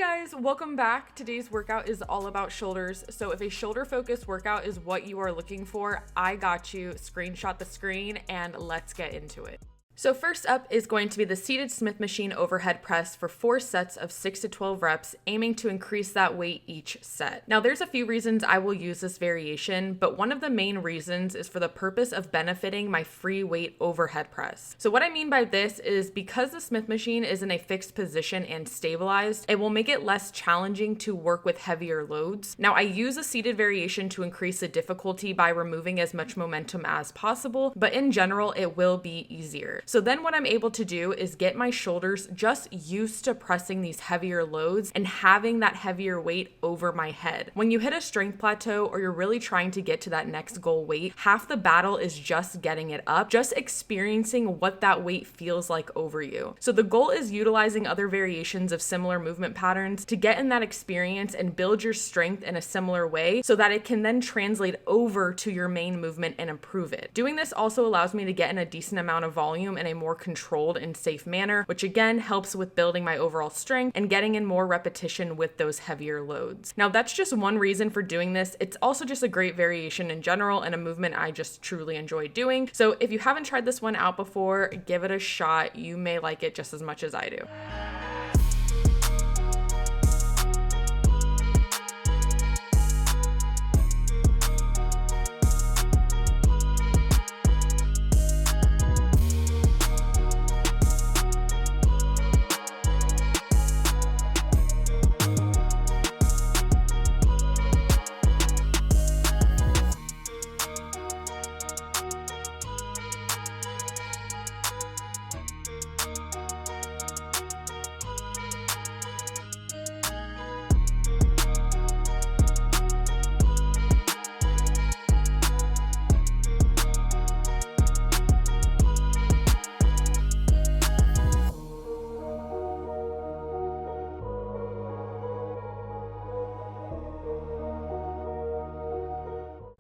Guys, welcome back. Today's workout is all about shoulders. So if a shoulder focused workout is what you are looking for, I got you. Screenshot the screen and let's get into it. So first up is going to be the seated Smith machine overhead press for 4 sets of 6 to 12 reps, aiming to increase that weight each set. Now there's a few reasons I will use this variation, but one of the main reasons is for the purpose of benefiting my free weight overhead press. So what I mean by this is because the Smith machine is in a fixed position and stabilized, it will make it less challenging to work with heavier loads. Now I use a seated variation to increase the difficulty by removing as much momentum as possible, but in general, it will be easier. So then what I'm able to do is get my shoulders just used to pressing these heavier loads and having that heavier weight over my head. When you hit a strength plateau or you're really trying to get to that next goal weight, half the battle is just getting it up, just experiencing what that weight feels like over you. So the goal is utilizing other variations of similar movement patterns to get in that experience and build your strength in a similar way so that it can then translate over to your main movement and improve it. Doing this also allows me to get in a decent amount of volume in a more controlled and safe manner, which again helps with building my overall strength and getting in more repetition with those heavier loads. Now that's just one reason for doing this. It's also just a great variation in general and a movement I just truly enjoy doing. So if you haven't tried this one out before, give it a shot. You may like it just as much as I do.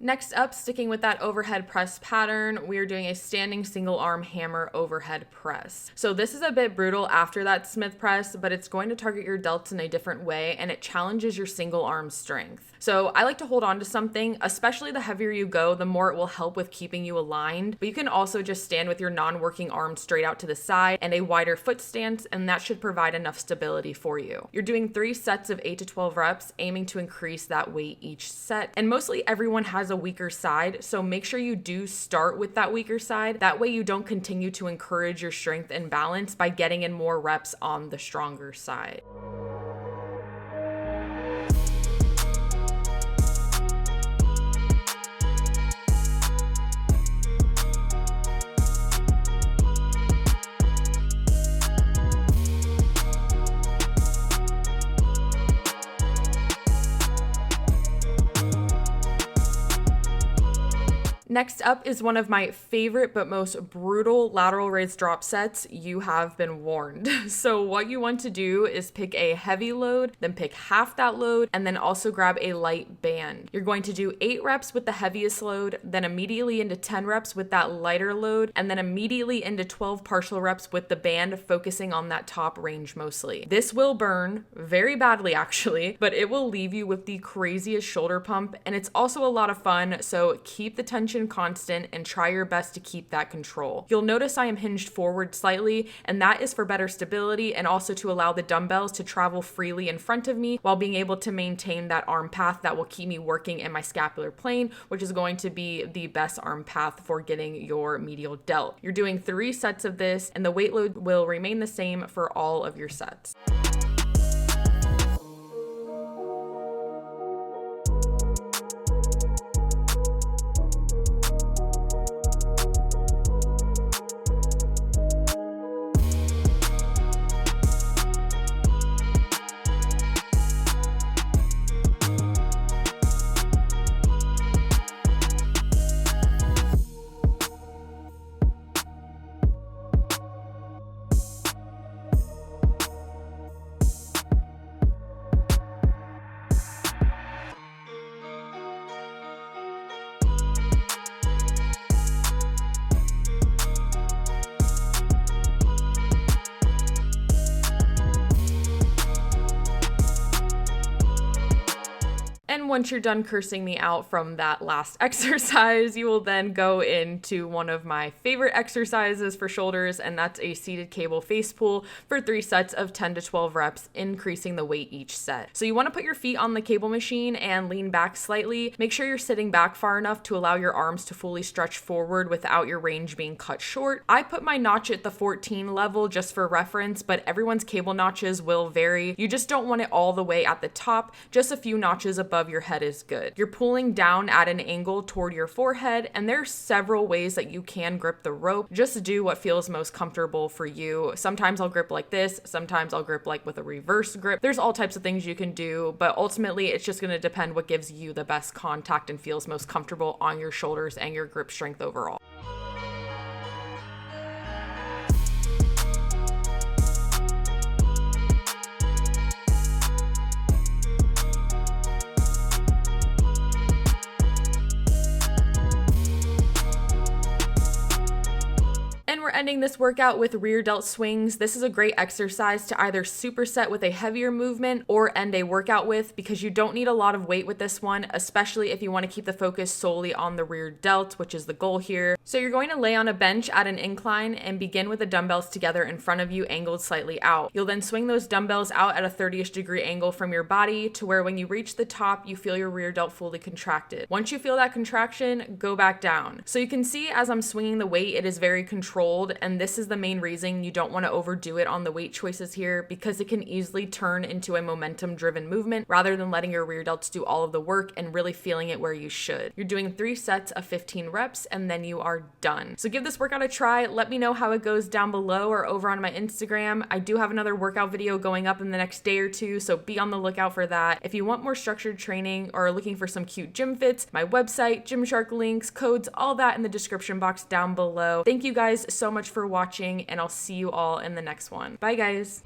Next up, sticking with that overhead press pattern, we are doing a standing single arm hammer overhead press. So this is a bit brutal after that Smith press, but it's going to target your delts in a different way and it challenges your single arm strength. So I like to hold on to something, especially the heavier you go, the more it will help with keeping you aligned. But you can also just stand with your non-working arm straight out to the side and a wider foot stance, and that should provide enough stability for you. You're doing 3 sets of 8 to 12 reps, aiming to increase that weight each set. And mostly everyone has a weaker side, so make sure you do start with that weaker side. That way you don't continue to encourage your strength and balance by getting in more reps on the stronger side. Next up is one of my favorite but most brutal lateral raise drop sets. You have been warned. So what you want to do is pick a heavy load, then pick half that load, and then also grab a light band. You're going to do 8 reps with the heaviest load, then immediately into 10 reps with that lighter load, and then immediately into 12 partial reps with the band, focusing on that top range mostly. This will burn very badly actually, but it will leave you with the craziest shoulder pump, and it's also a lot of fun, so keep the tension constant and try your best to keep that control. You'll notice I am hinged forward slightly, and that is for better stability and also to allow the dumbbells to travel freely in front of me while being able to maintain that arm path that will keep me working in my scapular plane, which is going to be the best arm path for getting your medial delt. You're doing 3 sets of this, and the weight load will remain the same for all of your sets. And once you're done cursing me out from that last exercise, you will then go into one of my favorite exercises for shoulders, and that's a seated cable face pull for 3 sets of 10 to 12 reps, increasing the weight each set. So you want to put your feet on the cable machine and lean back slightly. Make sure you're sitting back far enough to allow your arms to fully stretch forward without your range being cut short. I put my notch at the 14 level just for reference, but everyone's cable notches will vary. You just don't want it all the way at the top. Just a few notches above your head is good. You're pulling down at an angle toward your forehead, and there's several ways that you can grip the rope. Just do what feels most comfortable for you. Sometimes I'll grip like this, sometimes I'll grip like with a reverse grip. There's all types of things you can do, but ultimately it's just going to depend what gives you the best contact and feels most comfortable on your shoulders and your grip strength overall. And we're ending this workout with rear delt swings. This is a great exercise to either superset with a heavier movement or end a workout with, because you don't need a lot of weight with this one, especially if you want to keep the focus solely on the rear delt, which is the goal here. So you're going to lay on a bench at an incline and begin with the dumbbells together in front of you, angled slightly out. You'll then swing those dumbbells out at a 30-ish degree angle from your body to where when you reach the top, you feel your rear delt fully contracted. Once you feel that contraction, go back down. So you can see as I'm swinging the weight, it is very controlled, and this is the main reason you don't want to overdo it on the weight choices here, because it can easily turn into a momentum driven movement rather than letting your rear delts do all of the work and really feeling it where you should. You're doing 3 sets of 15 reps and then you are done. So give this workout a try. Let me know how it goes down below or over on my Instagram. I do have another workout video going up in the next day or two, so be on the lookout for that. If you want more structured training or are looking for some cute gym fits, my website, Gymshark links, codes, all that in the description box down below. Thank you guys so much for watching, and I'll see you all in the next one. Bye guys.